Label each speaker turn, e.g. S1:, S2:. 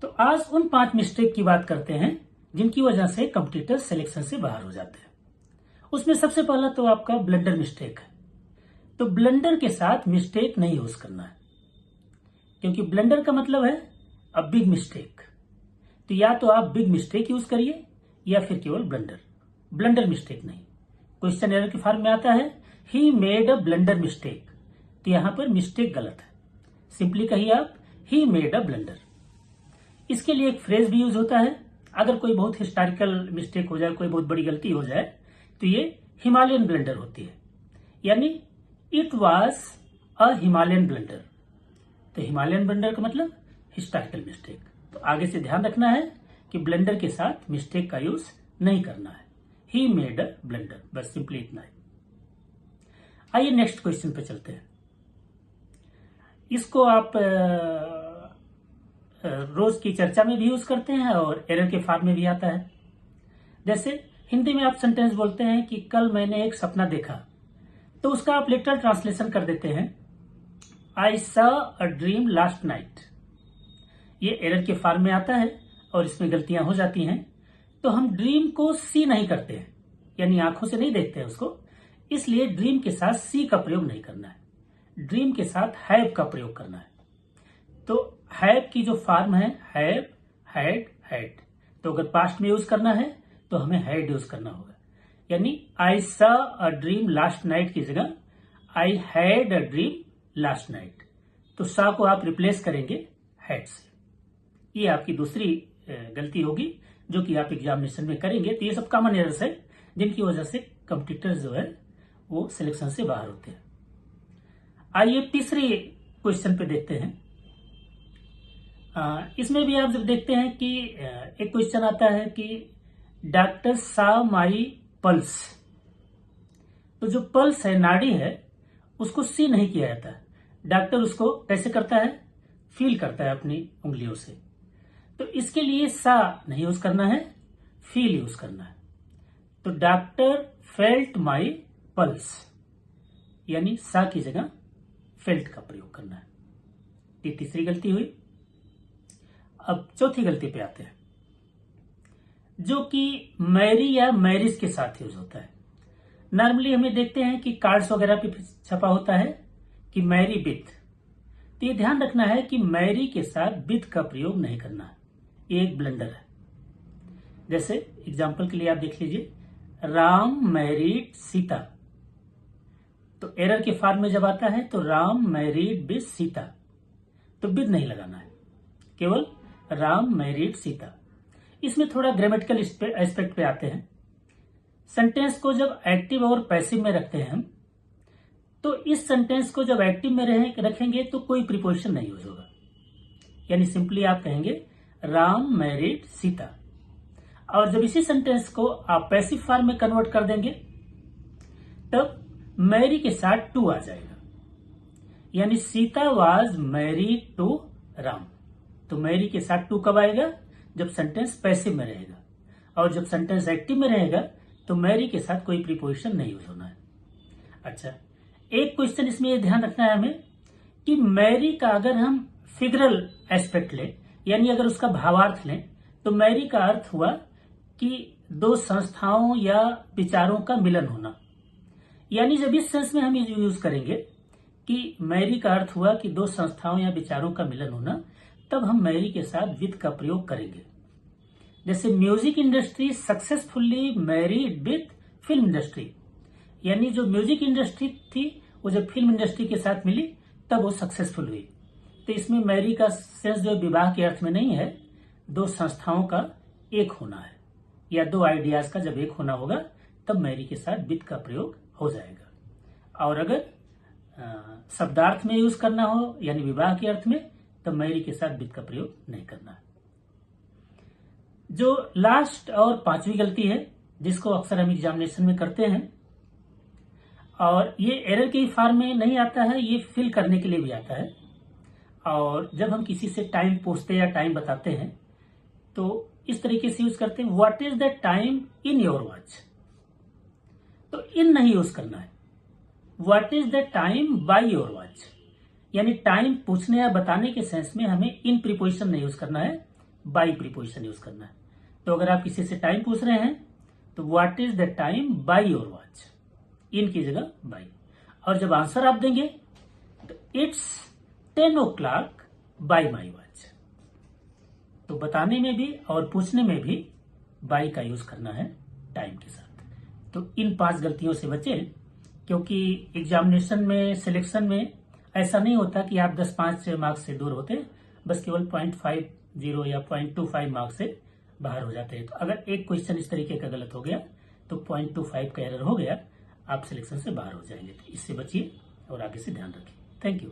S1: तो आज उन 5 मिस्टेक की बात करते हैं जिनकी वजह से कंपटीटर सिलेक्शन से बाहर हो जाते हैं। उसमें सबसे पहला तो आपका ब्लंडर मिस्टेक है। तो ब्लंडर के साथ मिस्टेक नहीं यूज करना है, क्योंकि ब्लंडर का मतलब है अ बिग मिस्टेक। तो या तो आप बिग मिस्टेक यूज करिए या फिर केवल ब्लंडर मिस्टेक नहीं। क्वेश्चन एरर के फॉर्म में आता है he made a blunder mistake, तो यहां पर मिस्टेक गलत है। सिंपली कहिए आप ही मेड अ ब्लंडर। इसके लिए एक फ्रेज भी यूज होता है। अगर कोई बहुत हिस्टोरिकल मिस्टेक हो जाए, कोई बहुत बड़ी गलती हो जाए, तो ये हिमालयन ब्लंडर होती है, यानी it was a Himalayan blunder. तो हिमालयन ब्लंडर का मतलब हिस्टोरिकल मिस्टेक। तो आगे से ध्यान रखना है कि ब्लंडर के साथ मिस्टेक का यूज नहीं करना है। ही मेड अ ब्लंडर, बस सिंपली इतना है। आइए नेक्स्ट क्वेश्चन पे चलते हैं। इसको आप रोज की चर्चा में भी यूज करते हैं और एरर के फॉर्म में भी आता है। जैसे हिंदी में आप सेंटेंस बोलते हैं कि कल मैंने एक सपना देखा, तो उसका आप लिटरल ट्रांसलेशन कर देते हैं I saw a dream last night. ये एरर के फॉर्म में आता है और इसमें गलतियां हो जाती हैं। तो हम ड्रीम को सी नहीं करते हैं, यानी आंखों से नहीं देखते हैं उसको, इसलिए ड्रीम के साथ सी का प्रयोग नहीं करना है। ड्रीम के साथ हैव का प्रयोग करना है। तो हैव की जो फॉर्म है हैव, हैड, हैड, तो अगर पास्ट में यूज करना है तो हमें हैड यूज करना होगा। यानी I saw a dream last night की जगह I had a dream last night. तो सॉ को आप रिप्लेस करेंगे हैड से। ये आपकी दूसरी गलती होगी जो कि आप एग्जामिनेशन में करेंगे। तो ये सब कॉमन एरर्स है जिनकी वजह से कंपटीटर जो है वो सिलेक्शन से बाहर होते हैं। आइए तीसरी क्वेश्चन पे देखते हैं। इसमें भी आप जब देखते हैं कि एक क्वेश्चन आता है कि डॉक्टर सा माई पल्स। तो जो पल्स है, नाड़ी है, उसको सी नहीं किया जाता है। डॉक्टर उसको कैसे करता है? फील करता है अपनी उंगलियों से। तो इसके लिए सा नहीं यूज करना है, फील यूज करना है। तो डॉक्टर फेल्ट माई पल्स, यानी सा की जगह फेल्ट का प्रयोग करना है। ये तीसरी गलती हुई। अब चौथी गलती पे आते हैं, जो कि मैरी या मैरिज के साथ यूज होता है। नॉर्मली हमें देखते हैं कि कार्ड्स वगैरह पे छपा होता है कि मैरी विथ। तो ये ध्यान रखना है कि मैरी के साथ विथ का प्रयोग नहीं करना है। ये एक ब्लंडर है। जैसे एग्जाम्पल के लिए आप देख लीजिए, राम मैरिड सीता। तो एरर के फॉर्म में जब आता है तो राम मैरिड विथ सीता, तो विद नहीं लगाना है, केवल राम मैरिड सीता। इसमें थोड़ा ग्रामेटिकल एस्पेक्ट पे आते हैं। सेंटेंस को जब एक्टिव और पैसिव में रखते हैं हम, तो इस सेंटेंस को जब एक्टिव में रखेंगे तो कोई प्रीपोजिशन नहीं यूज होगा। यानी सिंपली आप कहेंगे राम मैरिड सीता। और जब इसी सेंटेंस को आप पैसिव फॉर्म में कन्वर्ट कर देंगे तब मैरी के साथ टू आ जाएगा। यानी Sita was married to Ram. तो मैरी के साथ टू कब आएगा? जब सेंटेंस पैसिव में रहेगा। और जब सेंटेंस एक्टिव में रहेगा तो मैरी के साथ कोई प्रीपोजिशन नहीं यूज होना है। अच्छा, एक क्वेश्चन इसमें यह ध्यान रखना है हमें कि मैरी का अगर हम फिगरल एस्पेक्ट लें, यानी अगर उसका भावार्थ लें, तो मैरी का अर्थ हुआ कि दो संस्थाओं या विचारों का मिलन होना। यानी जब इस सेंस में हम यूज करेंगे कि मैरी का अर्थ हुआ कि दो संस्थाओं या विचारों का मिलन होना, तब हम मैरी के साथ विद का प्रयोग करेंगे। जैसे music industry successfully married with film industry, यानी जो म्यूजिक इंडस्ट्री थी वो जब फिल्म इंडस्ट्री के साथ मिली तब वो सक्सेसफुल हुई। तो इसमें मैरी का सेंस जो विवाह के अर्थ में नहीं है, दो संस्थाओं का एक होना है, या दो आइडियाज का जब एक होना होगा तब मैरी के साथ विथ का प्रयोग हो जाएगा। और अगर शब्दार्थ में यूज करना हो यानी विवाह के अर्थ में, तब मैरी के साथ विथ का प्रयोग नहीं करना है। जो लास्ट और पांचवी गलती है जिसको अक्सर हम एग्जामिनेशन में करते हैं, और ये एरर के फॉर्म में नहीं आता है, ये फिल करने के लिए भी आता है। और जब हम किसी से टाइम पूछते या टाइम बताते हैं तो इस तरीके से यूज करते हैं, what is the time in your watch. तो इन नहीं यूज करना है, what is the time by your watch. यानी टाइम पूछने या बताने के सेंस में हमें इन प्रीपोजिशन नहीं यूज करना है, बाई प्रीपोजिशन यूज करना है। तो अगर आप किसी से टाइम पूछ रहे हैं तो what is the time by your watch, in की जगह बाई। और जब आंसर आप देंगे तो it's 10 o'clock by my watch. तो बताने में भी और पूछने में भी बाई का यूज करना है टाइम के साथ। तो इन 5 गलतियों से बचें, क्योंकि एग्जामिनेशन में, सिलेक्शन में ऐसा नहीं होता कि आप 10-5 मार्क्स से दूर होते, बस केवल 0.50 या 0.25 मार्क्स से बाहर हो जाते हैं। तो अगर एक क्वेश्चन इस तरीके का गलत हो गया तो 0.25 का एरर हो गया, आप सिलेक्शन से बाहर हो जाएंगे। तो इससे बचिए और आगे से ध्यान रखिए। Thank you.